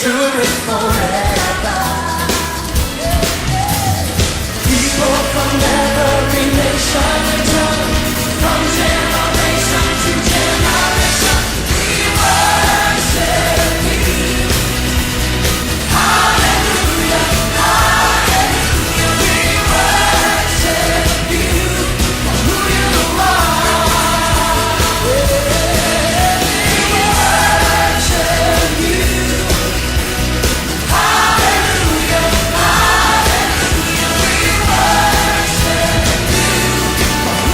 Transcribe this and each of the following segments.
truest forever. People from every nation and tongue, from generation to generation, we worship you. Hallelujah, hallelujah, we worship you for who you are. We worship you. Hallelujah, hallelujah, we worship you for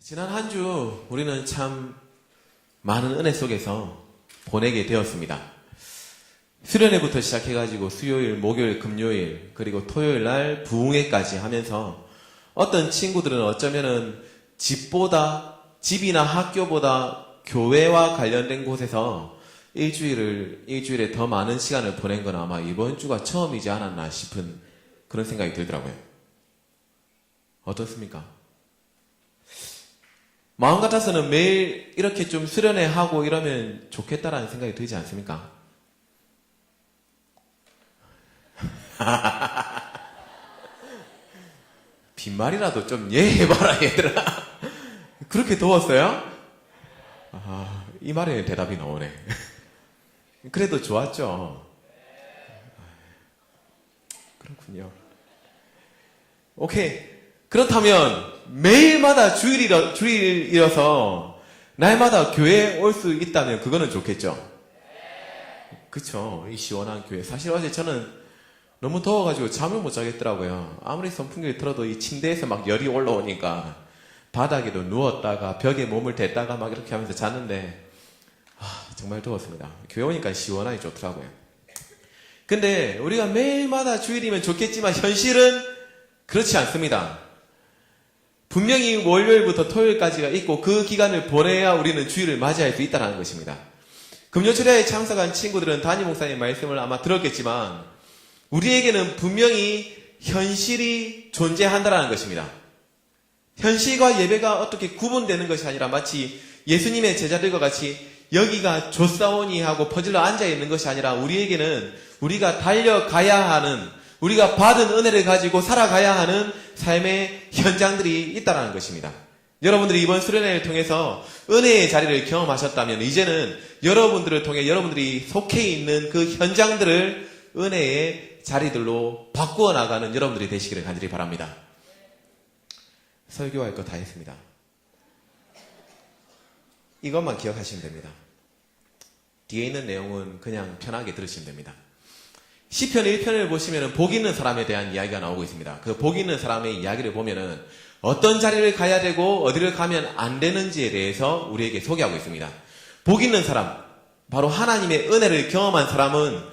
지난 한 주 우리는 참 많은 은혜 속에서 보내게 되었습니다. 수련회부터 시작해가지고 수요일, 목요일, 금요일, 그리고 토요일 날 부흥회까지 하면서 어떤 친구들은 어쩌면은 집이나 학교보다 교회와 관련된 곳에서 일주일에 더 많은 시간을 보낸 건 아마 이번 주가 처음이지 않았나 싶은 그런 생각이 들더라고요. 어떻습니까? 마음 같아서는 매일 이렇게 좀 수련회 하고 이러면 좋겠다라는 생각이 들지 않습니까? 빈말이라도 좀 예해봐라 얘들아. 그렇게 더웠어요? 이 말에 대답이 나오네. 그래도 좋았죠. 그렇군요. 오케이. 그렇다면 매일마다 주일이어서 날마다 교회에 올 수 있다면 그거는 좋겠죠. 그쵸. 이 시원한 교회. 사실 어제 저는 너무 더워가지고 잠을 못 자겠더라고요. 아무리 선풍기를 틀어도 이 침대에서 막 열이 올라오니까 바닥에도 누웠다가 벽에 몸을 댔다가 막 이렇게 하면서 잤는데 정말 더웠습니다. 교회 오니까 시원하니 좋더라고요. 근데 우리가 매일마다 주일이면 좋겠지만 현실은 그렇지 않습니다. 분명히 월요일부터 토요일까지가 있고 그 기간을 보내야 우리는 주일을 맞이할 수 있다는 것입니다. 금요철야에 참석한 친구들은 담임 목사님 말씀을 아마 들었겠지만 우리에게는 분명히 현실이 존재한다는 것입니다. 현실과 예배가 어떻게 구분되는 것이 아니라 마치 예수님의 제자들과 같이 여기가 조사오니 하고 퍼질러 앉아있는 것이 아니라 우리에게는 우리가 달려가야 하는, 우리가 받은 은혜를 가지고 살아가야 하는 삶의 현장들이 있다는 것입니다. 여러분들이 이번 수련회를 통해서 은혜의 자리를 경험하셨다면 이제는 여러분들을 통해 여러분들이 속해 있는 그 현장들을 은혜의 자리들로 바꾸어 나가는 여러분들이 되시기를 간절히 바랍니다. 설교할 거 다 했습니다. 이것만 기억하시면 됩니다. 뒤에 있는 내용은 그냥 편하게 들으시면 됩니다. 시편 1편을 보시면 복 있는 사람에 대한 이야기가 나오고 있습니다. 그 복 있는 사람의 이야기를 보면은 어떤 자리를 가야 되고 어디를 가면 안 되는지에 대해서 우리에게 소개하고 있습니다. 복 있는 사람, 바로 하나님의 은혜를 경험한 사람은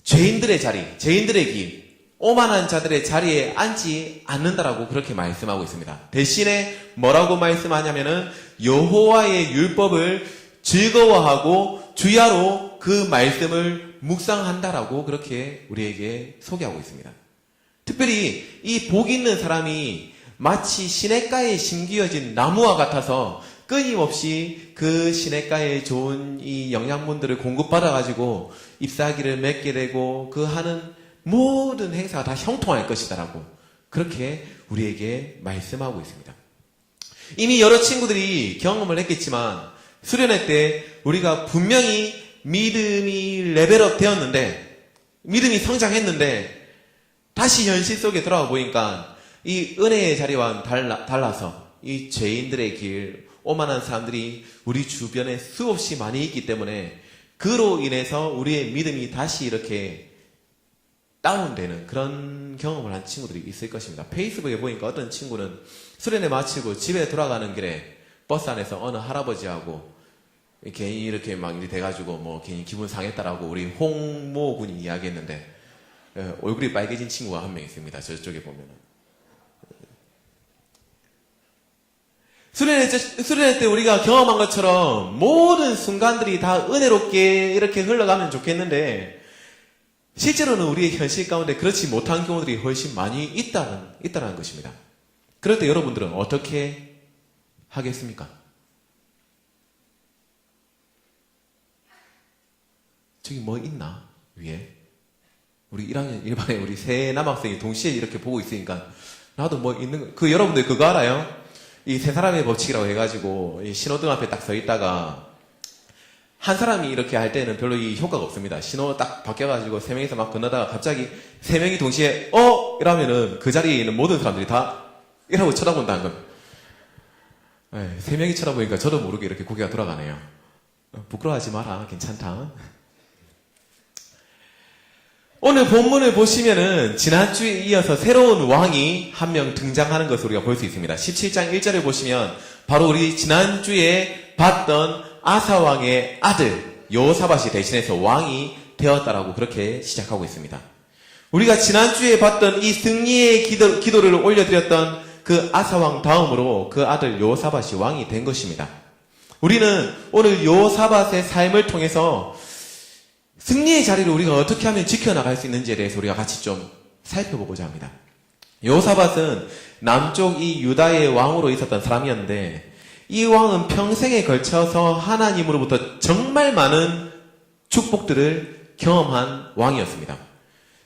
죄인들의 자리, 죄인들의 길, 오만한 자들의 자리에 앉지 않는다라고 그렇게 말씀하고 있습니다. 대신에 뭐라고 말씀하냐면은 여호와의 율법을 즐거워하고 주야로 그 말씀을 묵상한다라고 그렇게 우리에게 소개하고 있습니다. 특별히 이 복 있는 사람이 마치 시냇가에 심기어진 나무와 같아서 끊임없이 그 시냇가에 좋은 이 영양분들을 공급받아가지고 잎사귀를 맺게 되고 그 하는 모든 행사가 다 형통할 것이다라고 그렇게 우리에게 말씀하고 있습니다. 이미 여러 친구들이 경험을 했겠지만 수련회 때 우리가 분명히 믿음이 레벨업 되었는데 믿음이 성장했는데 다시 현실 속에 들어와 보니까 이 은혜의 자리와는 달라서 이 죄인들의 길, 오만한 사람들이 우리 주변에 수없이 많이 있기 때문에 그로 인해서 우리의 믿음이 다시 이렇게 다운되는 그런 경험을 한 친구들이 있을 것입니다. 페이스북에 보니까 어떤 친구는 수련회 마치고 집에 돌아가는 길에 버스 안에서 어느 할아버지하고 괜히 이렇게 막 일이 돼가지고 뭐 괜히 기분 상했다라고 우리 홍모 군이 이야기했는데 얼굴이 빨개진 친구가 한 명 있습니다. 저쪽에 보면은. 수련회 때 우리가 경험한 것처럼 모든 순간들이 다 은혜롭게 이렇게 흘러가면 좋겠는데 실제로는 우리의 현실 가운데 그렇지 못한 경우들이 훨씬 많이 있다는 것입니다. 그럴 때 여러분들은 어떻게 하겠습니까? 저기 뭐 있나? 위에? 우리 1학년 1반에 우리 세 남학생이 동시에 이렇게 보고 있으니까 나도 뭐 있는 거, 여러분들 그거 알아요? 이 세 사람의 법칙이라고 해가지고 이 신호등 앞에 딱 서 있다가 한 사람이 이렇게 할 때는 별로 이 효과가 없습니다. 신호 딱 바뀌어가지고 세 명이서 막 건너다가 갑자기 세 명이 동시에 이러면은 그 자리에 있는 모든 사람들이 다 이라고 쳐다본다는 건. 세 명이 쳐다보니까 저도 모르게 이렇게 고개가 돌아가네요. 부끄러워하지 마라. 괜찮다. 오늘 본문을 보시면은 지난주에 이어서 새로운 왕이 한 명 등장하는 것을 우리가 볼 수 있습니다. 17장 1절을 보시면 바로 우리 지난주에 봤던 아사 왕의 아들 여호사밧이 대신해서 왕이 되었다라고 그렇게 시작하고 있습니다. 우리가 지난주에 봤던 이 승리의 기도를 올려드렸던 그 아사 왕 다음으로 그 아들 여호사밧이 왕이 된 것입니다. 우리는 오늘 여호사밧의 삶을 통해서 승리의 자리를 우리가 어떻게 하면 지켜나갈 수 있는지에 대해서 우리가 같이 좀 살펴보고자 합니다. 여호사밧은 남쪽 이 유다의 왕으로 있었던 사람이었는데 이 왕은 평생에 걸쳐서 하나님으로부터 정말 많은 축복들을 경험한 왕이었습니다.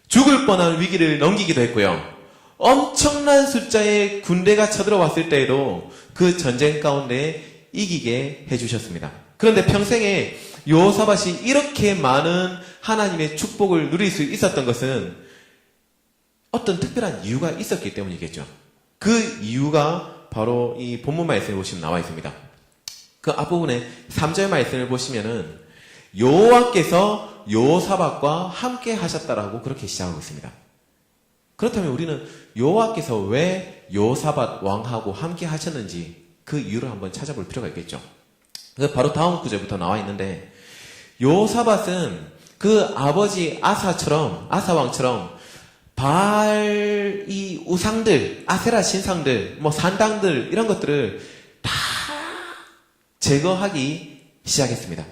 죽을 뻔한 위기를 넘기기도 했고요. 엄청난 숫자의 군대가 쳐들어왔을 때에도 그 전쟁 가운데 이기게 해주셨습니다. 그런데 평생에 여호사밧이 이렇게 많은 하나님의 축복을 누릴 수 있었던 것은 어떤 특별한 이유가 있었기 때문이겠죠. 그 이유가 바로 이 본문 말씀을 보시면 나와 있습니다. 그 앞부분에 3절 말씀을 보시면은 여호와께서 여호사밧과 함께 하셨다라고 그렇게 시작하고 있습니다. 그렇다면 우리는 여호와께서 왜 여호사밧 왕하고 함께 하셨는지 그 이유를 한번 찾아볼 필요가 있겠죠. 바로 다음 구절부터 나와 있는데 여호사밧은 그 아버지 아사 왕처럼 바알 이 우상들, 아세라 신상들, 산당들 이런 것들을 다 제거하기 시작했습니다.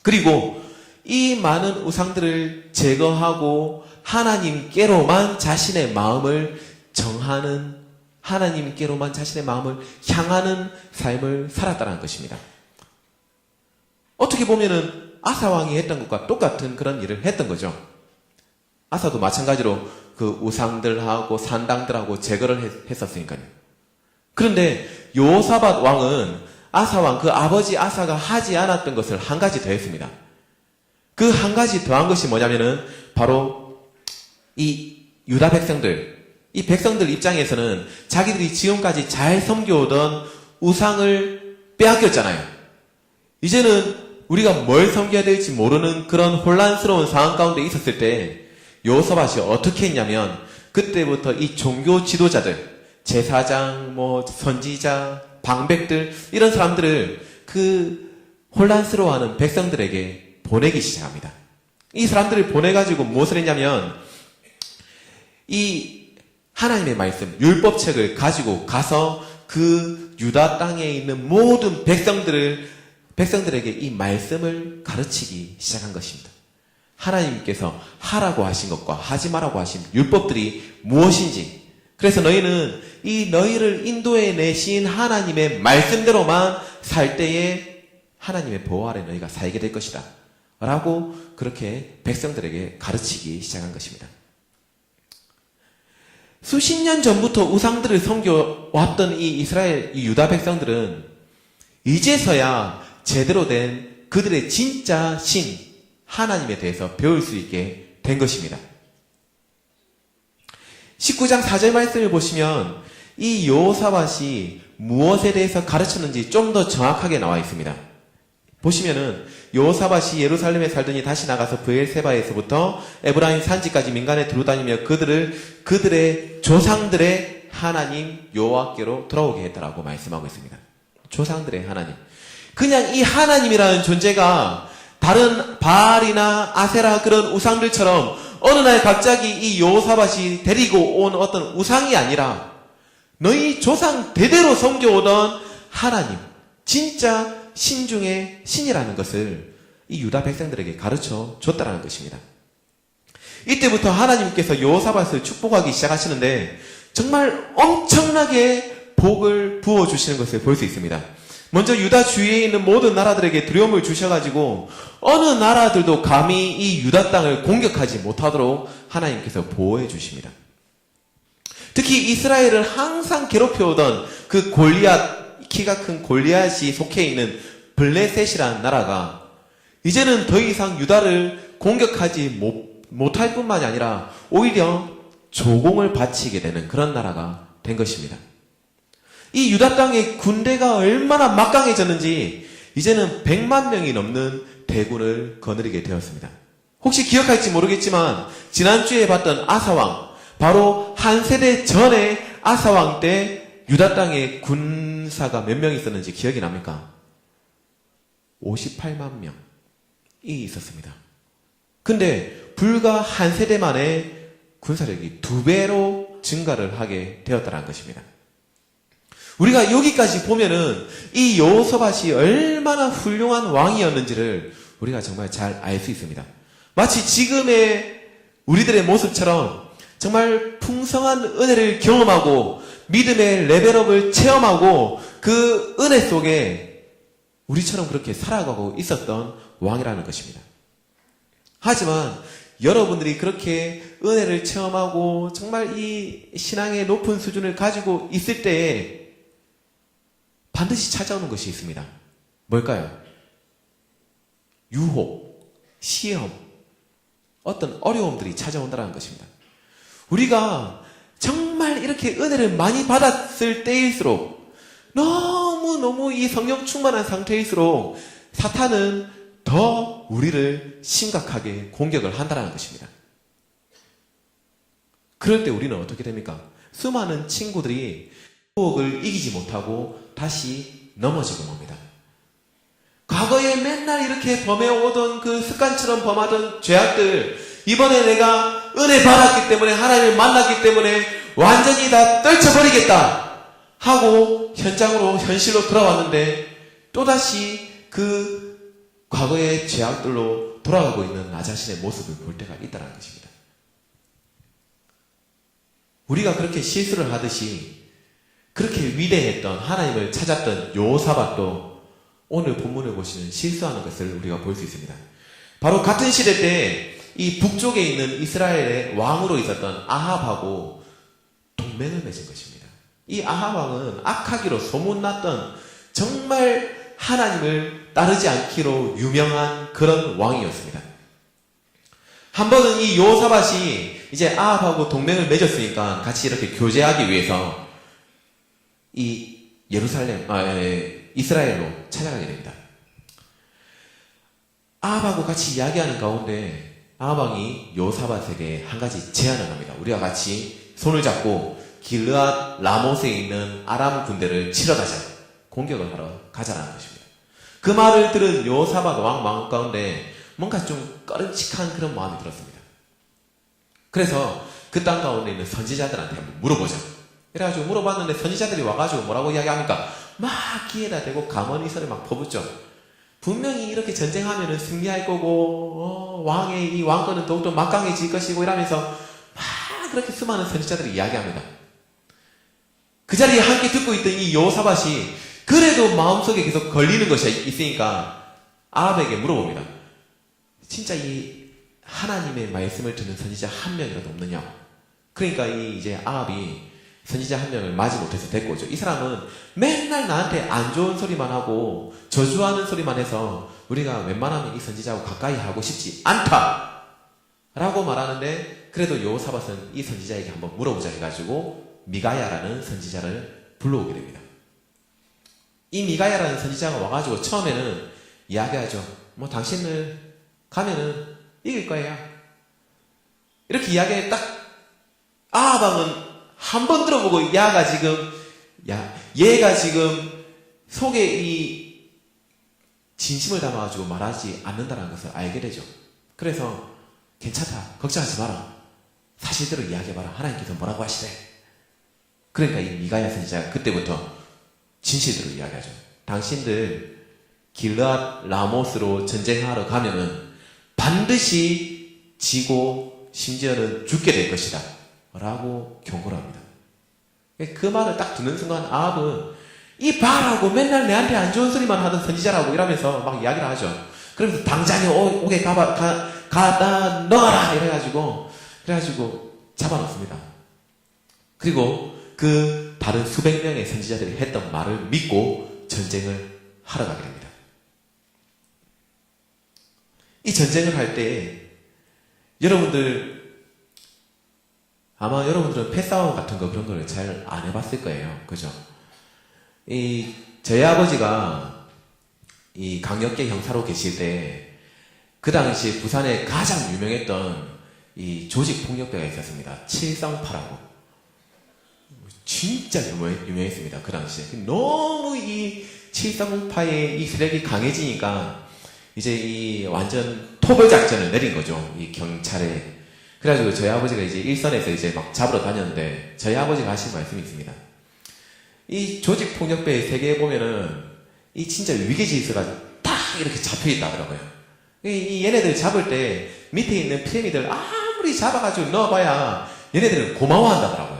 그리고 이 많은 우상들을 제거하고 하나님께로만 자신의 마음을 정하는, 하나님께로만 자신의 마음을 향하는 삶을 살았다는 것입니다. 어떻게 보면은 아사 왕이 했던 것과 똑같은 그런 일을 했던 거죠. 아사도 마찬가지로 그 우상들하고 산당들하고 제거를 했었으니까요. 그런데 여호사밧 왕은 아사 왕, 그 아버지 아사가 하지 않았던 것을 한 가지 더 했습니다. 그 한 가지 더한 것이 뭐냐면은 바로 이 유다 백성들, 이 백성들 입장에서는 자기들이 지금까지 잘 섬겨오던 우상을 빼앗겼잖아요. 이제는 우리가 뭘 섬겨야 될지 모르는 그런 혼란스러운 상황 가운데 있었을 때 여호사밧이 어떻게 했냐면 그때부터 이 종교 지도자들, 제사장, 선지자, 방백들 이런 사람들을 그 혼란스러워하는 백성들에게 보내기 시작합니다. 이 사람들을 보내가지고 무엇을 했냐면 이 하나님의 말씀, 율법책을 가지고 가서 그 유다 땅에 있는 모든 백성들에게 이 말씀을 가르치기 시작한 것입니다. 하나님께서 하라고 하신 것과 하지 말라고 하신 율법들이 무엇인지, 그래서 너희는 이 너희를 인도해 내신 하나님의 말씀대로만 살 때에 하나님의 보호 아래 너희가 살게 될 것이다 라고 그렇게 백성들에게 가르치기 시작한 것입니다. 수십 년 전부터 우상들을 섬겨왔던 이 이스라엘, 이 유다 백성들은 이제서야 제대로 된 그들의 진짜 신 하나님에 대해서 배울 수 있게 된 것입니다. 19장 4절 말씀을 보시면 이 여호사밧이 무엇에 대해서 가르쳤는지 좀 더 정확하게 나와 있습니다. 보시면은 여호사밧이 예루살렘에 살더니 다시 나가서 브엘세바에서부터 에브라임 산지까지 민간에 두루다니며 그들의 조상들의 하나님 여호와께로 돌아오게 했다라고 말씀하고 있습니다. 조상들의 하나님. 그냥 이 하나님이라는 존재가 다른 바알이나 아세라 그런 우상들처럼 어느 날 갑자기 이 여호사밧이 데리고 온 어떤 우상이 아니라 너희 조상 대대로 섬겨오던 하나님, 진짜 신 중의 신이라는 것을 이 유다 백성들에게 가르쳐 줬다라는 것입니다. 이때부터 하나님께서 여호사밧을 축복하기 시작하시는데 정말 엄청나게 복을 부어주시는 것을 볼 수 있습니다. 먼저 유다 주위에 있는 모든 나라들에게 두려움을 주셔가지고 어느 나라들도 감히 이 유다 땅을 공격하지 못하도록 하나님께서 보호해 주십니다. 특히 이스라엘을 항상 괴롭혀오던 그 골리앗, 키가 큰 골리앗이 속해 있는 블레셋이라는 나라가 이제는 더 이상 유다를 공격하지 못할 뿐만이 아니라 오히려 조공을 바치게 되는 그런 나라가 된 것입니다. 이 유다 땅의 군대가 얼마나 막강해졌는지 이제는 100만 명이 넘는 대군을 거느리게 되었습니다. 혹시 기억할지 모르겠지만 지난주에 봤던 아사왕, 바로 한 세대 전에 아사왕 때 유다 땅에 군사가 몇 명 있었는지 기억이 납니까? 58만 명이 있었습니다. 근데 불과 한 세대 만에 군사력이 2배로 증가를 하게 되었다는 것입니다. 우리가 여기까지 보면은 이 여호사밧이 얼마나 훌륭한 왕이었는지를 우리가 정말 잘 알 수 있습니다. 마치 지금의 우리들의 모습처럼 정말 풍성한 은혜를 경험하고 믿음의 레벨업을 체험하고 그 은혜 속에 우리처럼 그렇게 살아가고 있었던 왕이라는 것입니다. 하지만 여러분들이 그렇게 은혜를 체험하고 정말 이 신앙의 높은 수준을 가지고 있을 때에 반드시 찾아오는 것이 있습니다. 뭘까요? 유혹, 시험, 어떤 어려움들이 찾아온다는 것입니다. 우리가 정말 이렇게 은혜를 많이 받았을 때일수록 너무너무 이 성령 충만한 상태일수록 사탄은 더 우리를 심각하게 공격을 한다는 것입니다. 그럴 때 우리는 어떻게 됩니까? 수많은 친구들이 유혹을 이기지 못하고 다시 넘어지고 맙니다. 과거에 맨날 이렇게 범해오던 그 습관처럼 범하던 죄악들, 이번에 내가 은혜 받았기 때문에, 하나님을 만났기 때문에 완전히 다 떨쳐버리겠다 하고 현실로 돌아왔는데 또다시 그 과거의 죄악들로 돌아가고 있는 나 자신의 모습을 볼 때가 있다는 것입니다. 우리가 그렇게 실수를 하듯이 그렇게 위대했던 하나님을 찾았던 여호사밧도 오늘 본문을 보시는 실수하는 것을 우리가 볼 수 있습니다. 바로 같은 시대 때 이 북쪽에 있는 이스라엘의 왕으로 있었던 아합하고 동맹을 맺은 것입니다. 이 아합 왕은 악하기로 소문났던 정말 하나님을 따르지 않기로 유명한 그런 왕이었습니다. 한 번은 이 여호사밧이 이제 아합하고 동맹을 맺었으니까 같이 이렇게 교제하기 위해서 이 이스라엘로 찾아가게 됩니다. 아합하고 같이 이야기하는 가운데 아합왕이 여호사밧에게 한 가지 제안을 합니다. 우리가 같이 손을 잡고 길르앗 라못에 있는 아람 군대를 치러 가자, 공격을 하러 가자라는 것입니다. 그 말을 들은 여호사밧 왕 마음 가운데 뭔가 좀 꺼름칙한 그런 마음이 들었습니다. 그래서 그 땅 가운데 있는 선지자들한테 한번 물어보자. 그래가지고 물어봤는데 선지자들이 와가지고 뭐라고 이야기합니까? 막 귀에다 대고 가만히서를 막 퍼붓죠. 분명히 이렇게 전쟁하면은 승리할 거고, 왕의 이 왕권은 더욱더 막강해질 것이고 이러면서 막 그렇게 수많은 선지자들이 이야기합니다. 그 자리에 함께 듣고 있던 이 여호사밧이 그래도 마음속에 계속 걸리는 것이 있으니까 아합에게 물어봅니다. 진짜 이 하나님의 말씀을 듣는 선지자 한 명이라도 없느냐? 그러니까 이제 아합이 선지자 한 명을 맞이 못해서 데리고 오죠. 이 사람은 맨날 나한테 안 좋은 소리만 하고 저주하는 소리만 해서 우리가 웬만하면 이 선지자하고 가까이 하고 싶지 않다 라고 말하는데, 그래도 여호사밧은 이 선지자에게 한번 물어보자 해가지고 미가야라는 선지자를 불러오게 됩니다. 이 미가야라는 선지자가 와가지고 처음에는 이야기하죠. 뭐 당신을 가면은 이길 거예요. 이렇게 이야기해 딱 아합왕은 한 번 들어보고 얘가 지금 속에 이 진심을 담아가지고 말하지 않는다는 것을 알게 되죠. 그래서 괜찮다, 걱정하지 마라, 사실대로 이야기해봐라, 하나님께서 뭐라고 하시래. 그러니까 이 미가야 선지자가 그때부터 진실대로 이야기하죠. 당신들 길르앗 라못으로 전쟁하러 가면은 반드시 지고 심지어는 죽게 될 것이다 라고 경고를 합니다. 그 말을 딱 듣는 순간 아합은 이 바라고 맨날 내한테 안 좋은 소리만 하던 선지자라고 이러면서 막 이야기를 하죠. 그러면서 당장에 오게 가다 넣어라 이래가지고 잡아놓습니다. 그리고 그 다른 수백 명의 선지자들이 했던 말을 믿고 전쟁을 하러 가게 됩니다. 이 전쟁을 할 때 아마 여러분들은 패싸움 같은 거 그런 걸 잘 안 해봤을 거예요. 그죠? 저희 아버지가 이 강력계 형사로 계실 때 그 당시 부산에 가장 유명했던 이 조직폭력배가 있었습니다. 칠성파라고. 진짜 유명했습니다. 그 당시에. 너무 이 칠성파의 이 세력이 강해지니까 이제 이 완전 토벌 작전을 내린 거죠. 이 경찰에. 그래가지고 저희 아버지가 이제 일선에서 이제 막 잡으러 다녔는데 저희 아버지가 하신 말씀이 있습니다. 이 조직폭력배의 세계에 보면은 이 진짜 위계질서가 딱 이렇게 잡혀있다 하더라고요. 이 얘네들 잡을 때 밑에 있는 피레미들 아무리 잡아가지고 넣어봐야 얘네들은 고마워한다더라고요.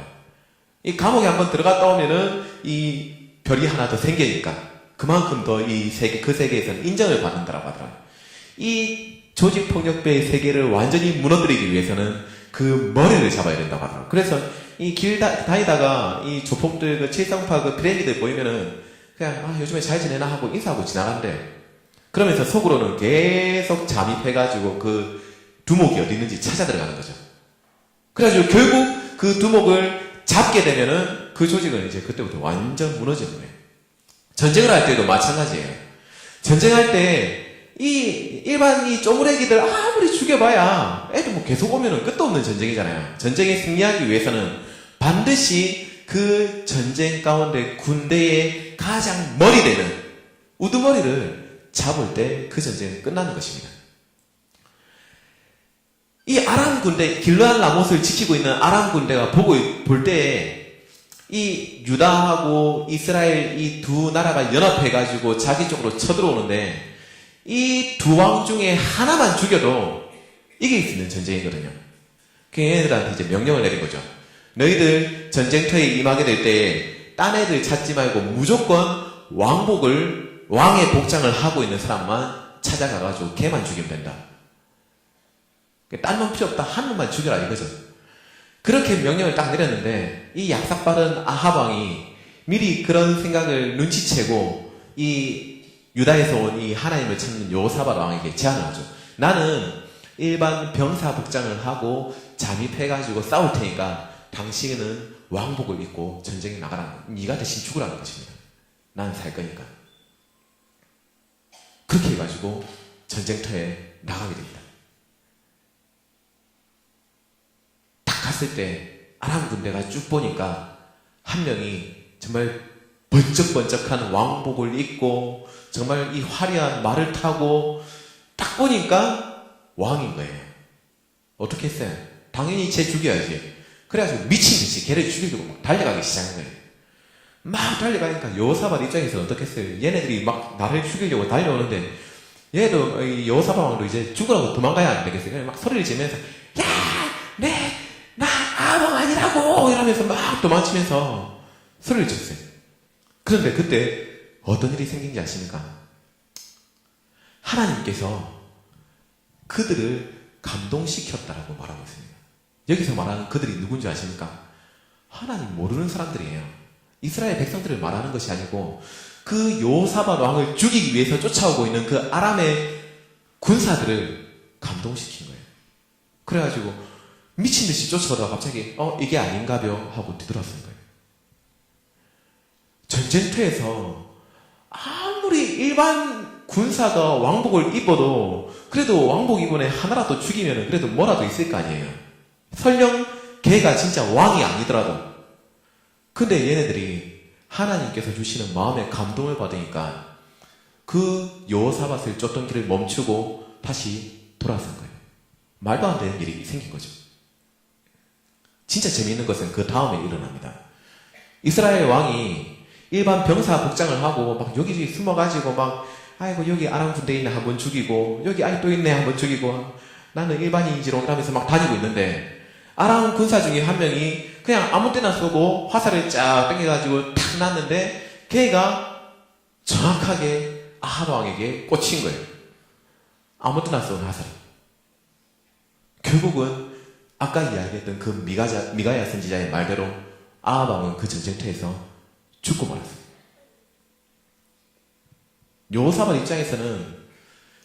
이 감옥에 한번 들어갔다 오면은 이 별이 하나 더 생기니까 그만큼 더 이 세계, 그 세계에서는 인정을 받는다라고 하더라고요. 이 조직폭력배의 세계를 완전히 무너뜨리기 위해서는 그 머리를 잡아야 된다고 하더라고요. 그래서 이 길 다니다가 이 조폭들, 그 칠성파 그 피레미들 보이면은 그냥 요즘에 잘 지내나 하고 인사하고 지나간대. 그러면서 속으로는 계속 잠입해가지고 그 두목이 어디 있는지 찾아 들어가는 거죠. 그래가지고 결국 그 두목을 잡게 되면은 그 조직은 이제 그때부터 완전 무너지는 거예요. 전쟁을 할 때도 마찬가지예요. 전쟁할 때 이 일반 이 쪼무레기들 아무리 죽여봐야 애들 뭐 계속 오면은 끝도 없는 전쟁이잖아요. 전쟁에 승리하기 위해서는 반드시 그 전쟁 가운데 군대의 가장 머리 되는 우두머리를 잡을 때 그 전쟁은 끝나는 것입니다. 이 아람 군대, 길르앗 라못을 지키고 있는 아람 군대가 볼 때에 이 유다하고 이스라엘 이 두 나라가 연합해가지고 자기 쪽으로 쳐들어오는데 이 두 왕 중에 하나만 죽여도 이길 수 있는 전쟁이거든요. 그 얘네들한테 이제 명령을 내린 거죠. 너희들 전쟁터에 임하게 될 때 딴 애들 찾지 말고 무조건 왕의 복장을 하고 있는 사람만 찾아가가지고 걔만 죽이면 된다. 딴 놈 필요 없다. 한 놈만 죽여라 이거죠. 그렇게 명령을 딱 내렸는데 이 약삭빠른 아합 왕이 미리 그런 생각을 눈치채고 이 유다에서 온 이 하나님을 찾는 요사밧 왕에게 제안을 하죠. 나는 일반 병사 복장을 하고 잠입해가지고 싸울 테니까 당신은 왕복을 입고 전쟁에 나가라. 네가 대신 죽으라는 것입니다. 나는 살 거니까. 그렇게 해가지고 전쟁터에 나가게 됩니다. 딱 갔을 때 아람 군대가 쭉 보니까 한 명이 정말 번쩍번쩍한 왕복을 입고 정말 이 화려한 말을 타고 딱 보니까 왕인 거예요. 어떻게 했어요? 당연히 쟤 죽여야지. 그래가지고 미친듯이 걔를 죽이려고 막 달려가기 시작한 거예요. 막 달려가니까 요사밧 입장에서 어떻게 했어요? 얘네들이 막 나를 죽이려고 달려오는데 얘도 이 요사밧 왕도 이제 죽으라고 도망가야 안 되겠어요. 그냥 막 소리를 지면서 나 아왕 아니라고 이러면서 막 도망치면서 소리를 쳤어요. 그런데 그때 어떤 일이 생긴지 아십니까? 하나님께서 그들을 감동시켰다라고 말하고 있습니다. 여기서 말하는 그들이 누군지 아십니까? 하나님 모르는 사람들이에요. 이스라엘 백성들을 말하는 것이 아니고 그 요사밧 왕을 죽이기 위해서 쫓아오고 있는 그 아람의 군사들을 감동시킨 거예요. 그래가지고 미친 듯이 쫓아오다가 갑자기 이게 아닌가벼 하고 뒤돌아선 거예요. 전쟁터에서 아무리 일반 군사가 왕복을 입어도 그래도 왕복 입은 애 하나라도 죽이면 그래도 뭐라도 있을 거 아니에요. 설령 걔가 진짜 왕이 아니더라도. 근데 얘네들이 하나님께서 주시는 마음의 감동을 받으니까 그 여호사밧을 쫓던 길을 멈추고 다시 돌아선 거예요. 말도 안 되는 일이 생긴 거죠. 진짜 재미있는 것은 그 다음에 일어납니다. 이스라엘 왕이 일반 병사 복장을 하고 막 여기저기 숨어가지고 막 아이고 여기 아람 군대 있네 한번 죽이고 여기 또 있네 한번 죽이고 나는 일반인이지롱 이러면서 막 다니고 있는데 아람 군사 중에 한 명이 그냥 아무 때나 쏘고 화살을 쫙 당겨가지고 탁 놨는데 걔가 정확하게 아합 왕에게 꽂힌 거예요. 아무 때나 쏜 화살이. 결국은 아까 이야기했던 그 미가야 선지자의 말대로 아합 왕은 그 전쟁터에서 죽고 말았어요. 여호사밧 입장에서는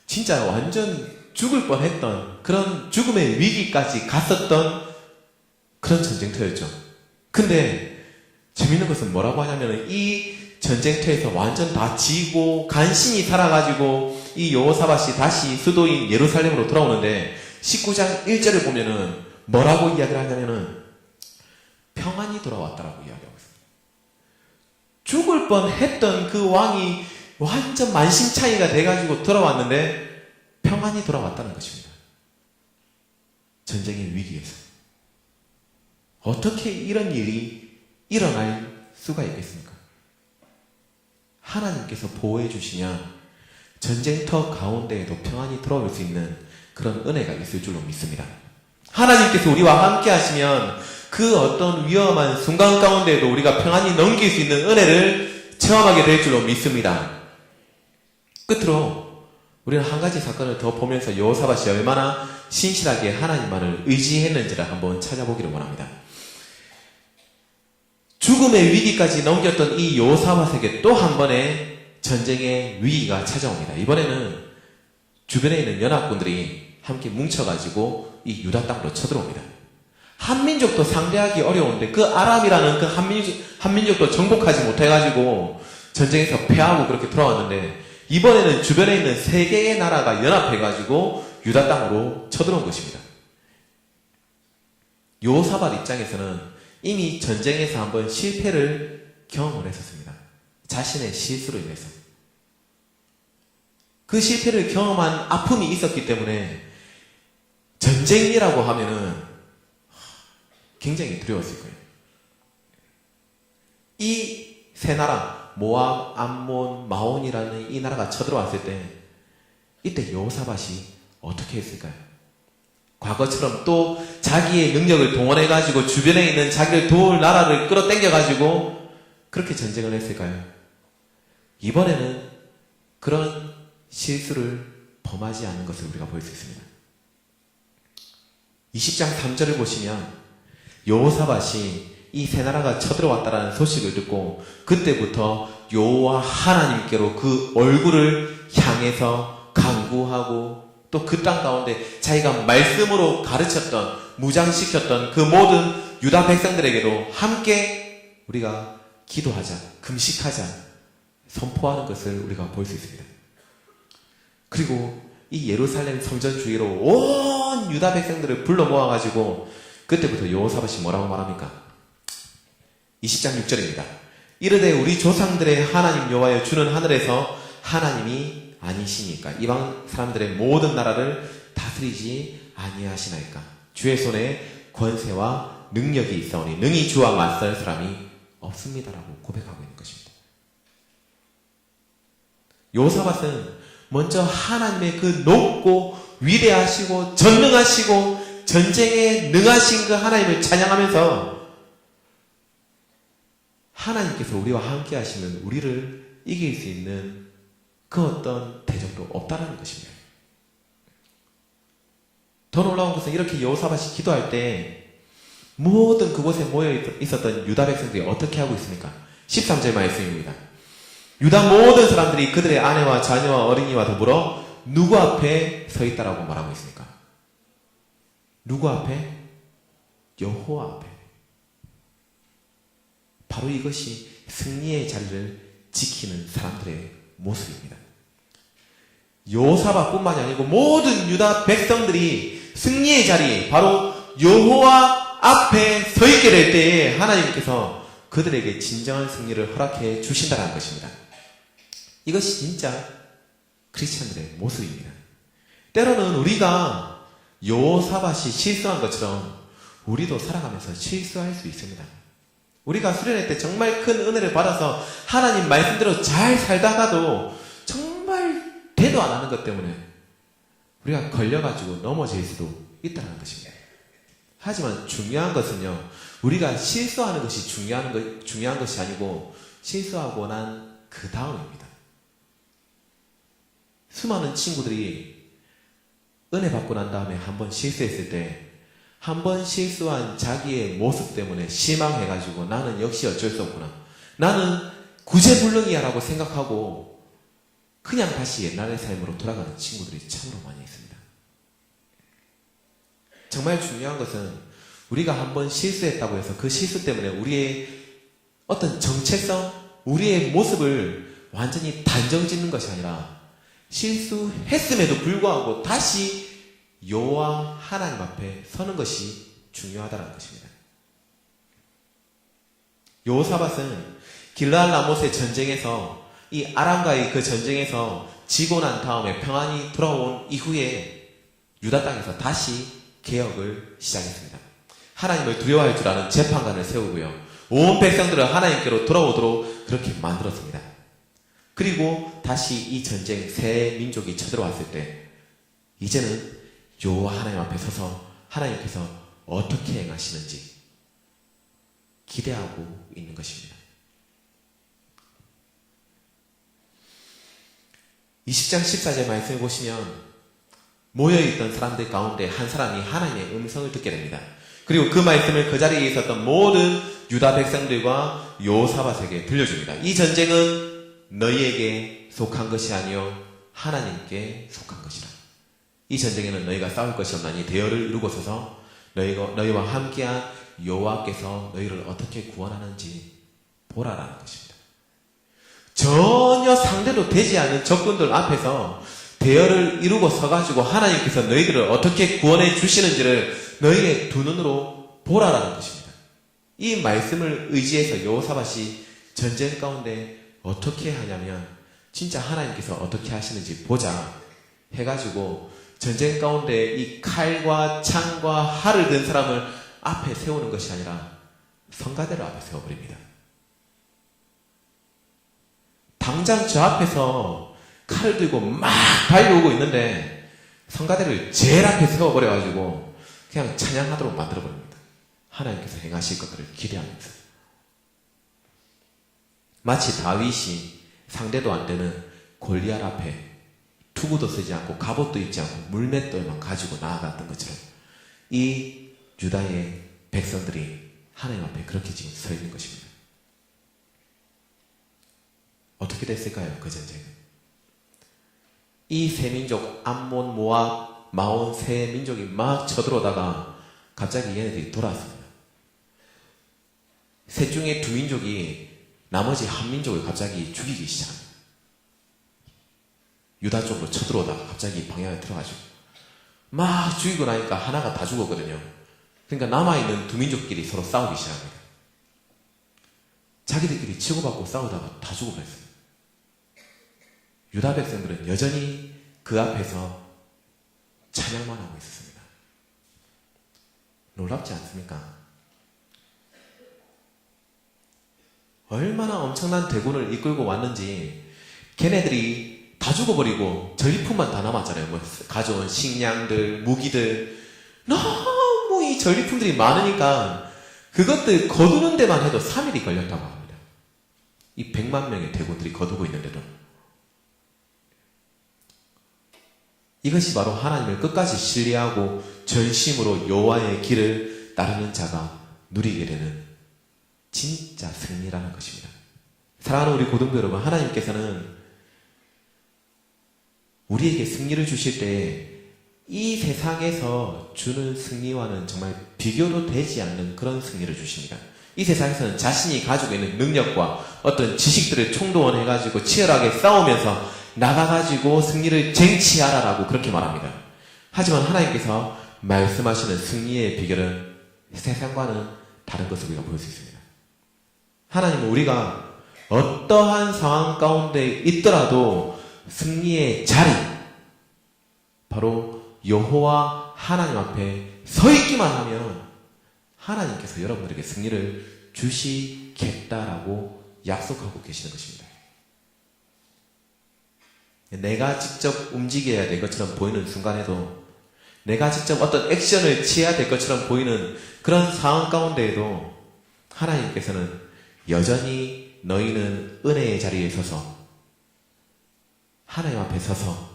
진짜 완전 죽을 뻔했던 그런 죽음의 위기까지 갔었던 그런 전쟁터였죠. 근데 재밌는 것은 뭐라고 하냐면 이 전쟁터에서 완전 다 지고 간신히 살아가지고 이 여호사밧이 다시 수도인 예루살렘으로 돌아오는데 19장 1절을 보면은 뭐라고 이야기를 하냐면은 평안이 돌아왔다라고 이야기하고 있습니다. 죽을 뻔했던 그 왕이 완전 만신창이가 돼가지고 돌아왔는데 평안이 돌아왔다는 것입니다. 전쟁의 위기에서. 어떻게 이런 일이 일어날 수가 있겠습니까? 하나님께서 보호해 주시면 전쟁터 가운데에도 평안이 돌아올 수 있는 그런 은혜가 있을 줄로 믿습니다. 하나님께서 우리와 함께 하시면 그 어떤 위험한 순간 가운데에도 우리가 평안히 넘길 수 있는 은혜를 체험하게 될 줄로 믿습니다. 끝으로 우리는 한 가지 사건을 더 보면서 여호사밧이 얼마나 신실하게 하나님만을 의지했는지를 한번 찾아보기를 원합니다. 죽음의 위기까지 넘겼던 이 여호사밧에게 또 한 번의 전쟁의 위기가 찾아옵니다. 이번에는 주변에 있는 연합군들이 함께 뭉쳐가지고 이 유다 땅으로 쳐들어옵니다. 한민족도 상대하기 어려운데 그 아람이라는 그 한민족도 정복하지 못해가지고 전쟁에서 패하고 그렇게 돌아왔는데 이번에는 주변에 있는 세 개의 나라가 연합해가지고 유다 땅으로 쳐들어온 것입니다. 여호사밧 입장에서는 이미 전쟁에서 한번 실패를 경험을 했었습니다. 자신의 실수로 인해서. 그 실패를 경험한 아픔이 있었기 때문에 전쟁이라고 하면은 굉장히 두려웠을 거예요. 이 세 나라, 모압, 암몬, 마온이라는 이 나라가 쳐들어왔을 때 이때 여호사밧이 어떻게 했을까요? 과거처럼 또 자기의 능력을 동원해가지고 주변에 있는 자기를 도울 나라를 끌어당겨가지고 그렇게 전쟁을 했을까요? 이번에는 그런 실수를 범하지 않은 것을 우리가 볼 수 있습니다. 20장 3절을 보시면 여호사밧이 이 세 나라가 쳐들어왔다라는 소식을 듣고 그때부터 여호와 하나님께로 그 얼굴을 향해서 간구하고 또 그 땅 가운데 자기가 말씀으로 가르쳤던 무장시켰던 그 모든 유다 백성들에게도 함께 우리가 기도하자, 금식하자 선포하는 것을 우리가 볼 수 있습니다. 그리고 이 예루살렘 성전 주위로 온 유다 백성들을 불러 모아가지고 그때부터 여호사밧이 뭐라고 말합니까? 20장 6절입니다. 이르되 우리 조상들의 하나님 여호와여 주는 하늘에서 하나님이 아니시니까 이방 사람들의 모든 나라를 다스리지 아니하시나이까 주의 손에 권세와 능력이 있사오니 능히 주와 맞설 사람이 없습니다라고 고백하고 있는 것입니다. 여호사밧은 먼저 하나님의 그 높고 위대하시고 전능하시고 전쟁에 능하신 그 하나님을 찬양하면서 하나님께서 우리와 함께 하시면 우리를 이길 수 있는 그 어떤 대적도 없다는 것입니다. 더 놀라운 것은 이렇게 여호사밧이 기도할 때 모든 그곳에 모여 있었던 유다 백성들이 어떻게 하고 있습니까? 13절 말씀입니다. 유다 모든 사람들이 그들의 아내와 자녀와 어린이와 더불어 누구 앞에 서 있다라고 말하고 있습니까? 누구 앞에? 여호와 앞에. 바로 이것이 승리의 자리를 지키는 사람들의 모습입니다. 여호사밧뿐만이 아니고 모든 유다 백성들이 승리의 자리, 바로 여호와 앞에 서 있게 될 때에 하나님께서 그들에게 진정한 승리를 허락해 주신다는 것입니다. 이것이 진짜 크리스천들의 모습입니다. 때로는 우리가 여호사밧이 실수한 것처럼 우리도 살아가면서 실수할 수 있습니다. 우리가 수련회 때 정말 큰 은혜를 받아서 하나님 말씀대로 잘 살다가도 정말 대도 안 하는 것 때문에 우리가 걸려가지고 넘어질 수도 있다는 것입니다. 하지만 중요한 것은요, 우리가 실수하는 것이 중요한 것이 아니고 실수하고 난 그 다음입니다. 수많은 친구들이 은혜 받고 난 다음에 한번 실수했을 때 한 번 실수한 자기의 모습 때문에 실망해가지고 나는 역시 어쩔 수 없구나. 나는 구제불능이야 라고 생각하고 그냥 다시 옛날의 삶으로 돌아가는 친구들이 참으로 많이 있습니다. 정말 중요한 것은 우리가 한 번 실수했다고 해서 그 실수 때문에 우리의 어떤 정체성, 우리의 모습을 완전히 단정 짓는 것이 아니라 실수했음에도 불구하고 다시 여호와 하나님 앞에 서는 것이 중요하다는 것입니다. 여호사밧은 길르앗 라못의 전쟁에서 이 아람과의 그 전쟁에서 지고 난 다음에 평안이 돌아온 이후에 유다 땅에서 다시 개혁을 시작했습니다. 하나님을 두려워할 줄 아는 재판관을 세우고요. 온 백성들을 하나님께로 돌아오도록 그렇게 만들었습니다. 그리고 다시 이 전쟁 새 민족이 쳐들어왔을 때 이제는 여호와 하나님 앞에 서서 하나님께서 어떻게 행하시는지 기대하고 있는 것입니다. 20장 14절 말씀을 보시면 모여있던 사람들 가운데 한 사람이 하나님의 음성을 듣게 됩니다. 그리고 그 말씀을 그 자리에 있었던 모든 유다 백성들과 여호사밧에게 들려줍니다. 이 전쟁은 너희에게 속한 것이 아니요 하나님께 속한 것이라. 이 전쟁에는 너희가 싸울 것이 없나니 대열을 이루고 서서 너희와 함께한 여호와께서 너희를 어떻게 구원하는지 보라라는 것입니다. 전혀 상대도 되지 않은 적군들 앞에서 대열을 이루고 서가지고 하나님께서 너희들을 어떻게 구원해 주시는지를 너희의 두 눈으로 보라라는 것입니다. 이 말씀을 의지해서 여호사밧이 전쟁 가운데 어떻게 하냐면 진짜 하나님께서 어떻게 하시는지 보자 해가지고 전쟁 가운데 이 칼과 창과 활을 든 사람을 앞에 세우는 것이 아니라 성가대를 앞에 세워버립니다. 당장 저 앞에서 칼을 들고 막 달려오고 있는데 성가대를 제일 앞에 세워버려가지고 그냥 찬양하도록 만들어버립니다. 하나님께서 행하실 것들을 기대하면서. 마치 다윗이 상대도 안 되는 골리앗 앞에 투구도 쓰지 않고 갑옷도 입지 않고 물맷돌만 가지고 나아갔던 것처럼 이 유다의 백성들이 하나님 앞에 그렇게 지금 서 있는 것입니다. 어떻게 됐을까요? 그 전쟁은. 이 세 민족 암몬, 모압, 마온 세 민족이 막 쳐들어오다가 갑자기 얘네들이 돌아왔습니다. 셋 중에 두 민족이 나머지 한 민족을 갑자기 죽이기 시작합니다. 유다 쪽으로 쳐들어오다가 갑자기 방향을 틀어가지고 막 죽이고 나니까 하나가 다 죽었거든요. 그러니까 남아있는 두 민족끼리 서로 싸우기 시작합니다. 자기들끼리 치고받고 싸우다가 다 죽어버렸어요. 유다 백성들은 여전히 그 앞에서 찬양만 하고 있었습니다. 놀랍지 않습니까? 얼마나 엄청난 대군을 이끌고 왔는지 걔네들이 다 죽어버리고 전리품만 다 남았잖아요. 뭐 가져온 식량들, 무기들. 너무 이 전리품들이 많으니까 그것들 거두는 데만 해도 3일이 걸렸다고 합니다. 이 100만 명의 대군들이 거두고 있는데도. 이것이 바로 하나님을 끝까지 신뢰하고 전심으로 여호와의 길을 따르는 자가 누리게 되는 진짜 승리라는 것입니다. 사랑하는 우리 고등부 여러분, 하나님께서는 우리에게 승리를 주실 때 이 세상에서 주는 승리와는 정말 비교도 되지 않는 그런 승리를 주십니다. 이 세상에서는 자신이 가지고 있는 능력과 어떤 지식들을 총동원해가지고 치열하게 싸우면서 나가가지고 승리를 쟁취하라라고 그렇게 말합니다. 하지만 하나님께서 말씀하시는 승리의 비결은 세상과는 다른 것을 우리가 볼 수 있습니다. 하나님은 우리가 어떠한 상황 가운데 있더라도 승리의 자리, 바로 여호와 하나님 앞에 서 있기만 하면 하나님께서 여러분들에게 승리를 주시겠다라고 약속하고 계시는 것입니다. 내가 직접 움직여야 될 것처럼 보이는 순간에도, 내가 직접 어떤 액션을 취해야 될 것처럼 보이는 그런 상황 가운데에도 하나님께서는 여전히 너희는 은혜의 자리에 서서 하나님 앞에 서서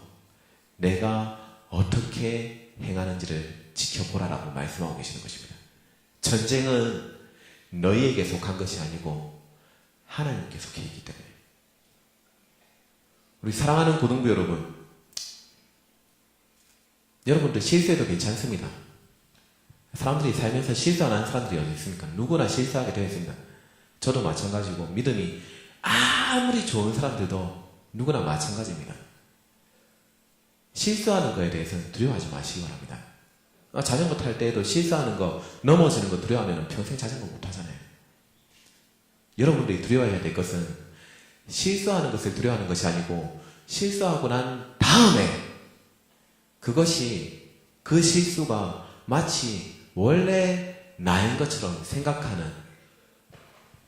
내가 어떻게 행하는지를 지켜보라라고 말씀하고 계시는 것입니다. 전쟁은 너희에게 속한 것이 아니고 하나님께 속해 있기 때문에. 우리 사랑하는 고등부 여러분, 여러분들 실수해도 괜찮습니다. 사람들이 살면서 실수 안 하는 사람들이 어디 있습니까? 누구나 실수하게 되어 있습니다. 저도 마찬가지고 믿음이 아무리 좋은 사람들도 누구나 마찬가지입니다. 실수하는 거에 대해서는 두려워하지 마시기 바랍니다. 자전거 탈 때에도 실수하는 거, 넘어지는 거 두려워하면 평생 자전거 못 타잖아요. 여러분들이 두려워해야 될 것은 실수하는 것을 두려워하는 것이 아니고 실수하고 난 다음에 그것이 그 실수가 마치 원래 나인 것처럼 생각하는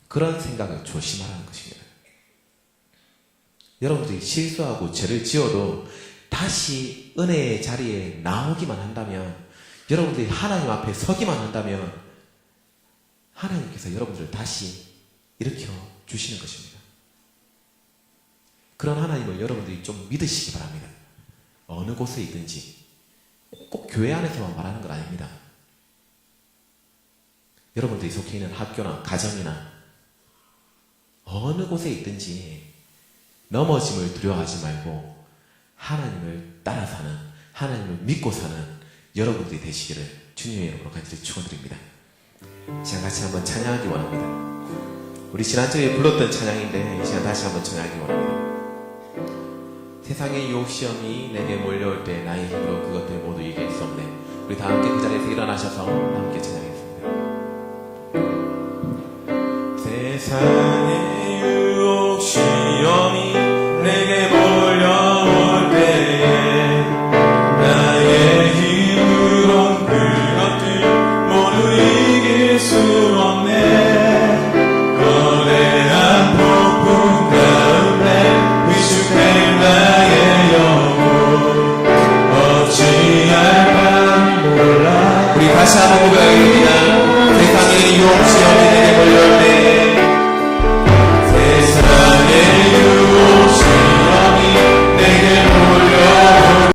그런 생각을 조심하라는 것입니다. 여러분들이 실수하고 죄를 지어도 다시 은혜의 자리에 나오기만 한다면, 여러분들이 하나님 앞에 서기만 한다면 하나님께서 여러분들을 다시 일으켜 주시는 것입니다. 그런 하나님을 여러분들이 좀 믿으시기 바랍니다. 어느 곳에 있든지, 꼭 교회 안에서만 말하는 건 아닙니다. 여러분들이 속해 있는 학교나 가정이나 어느 곳에 있든지 넘어짐을 두려워하지 말고 하나님을 따라 사는, 하나님을 믿고 사는 여러분들이 되시기를 주님의 이름으로 간절히 축원드립니다. 시간 같이 한번 찬양하기 원합니다. 우리 지난주에 불렀던 찬양인데 이 시간 다시 한번 찬양하기 원합니다. 세상의 유혹 시험이 내게 몰려올 때 나의 힘으로 그것들 모두 이길 수 없네. 우리 다 함께 그 자리에서 일어나셔서 함께 찬양하겠습니다. 세상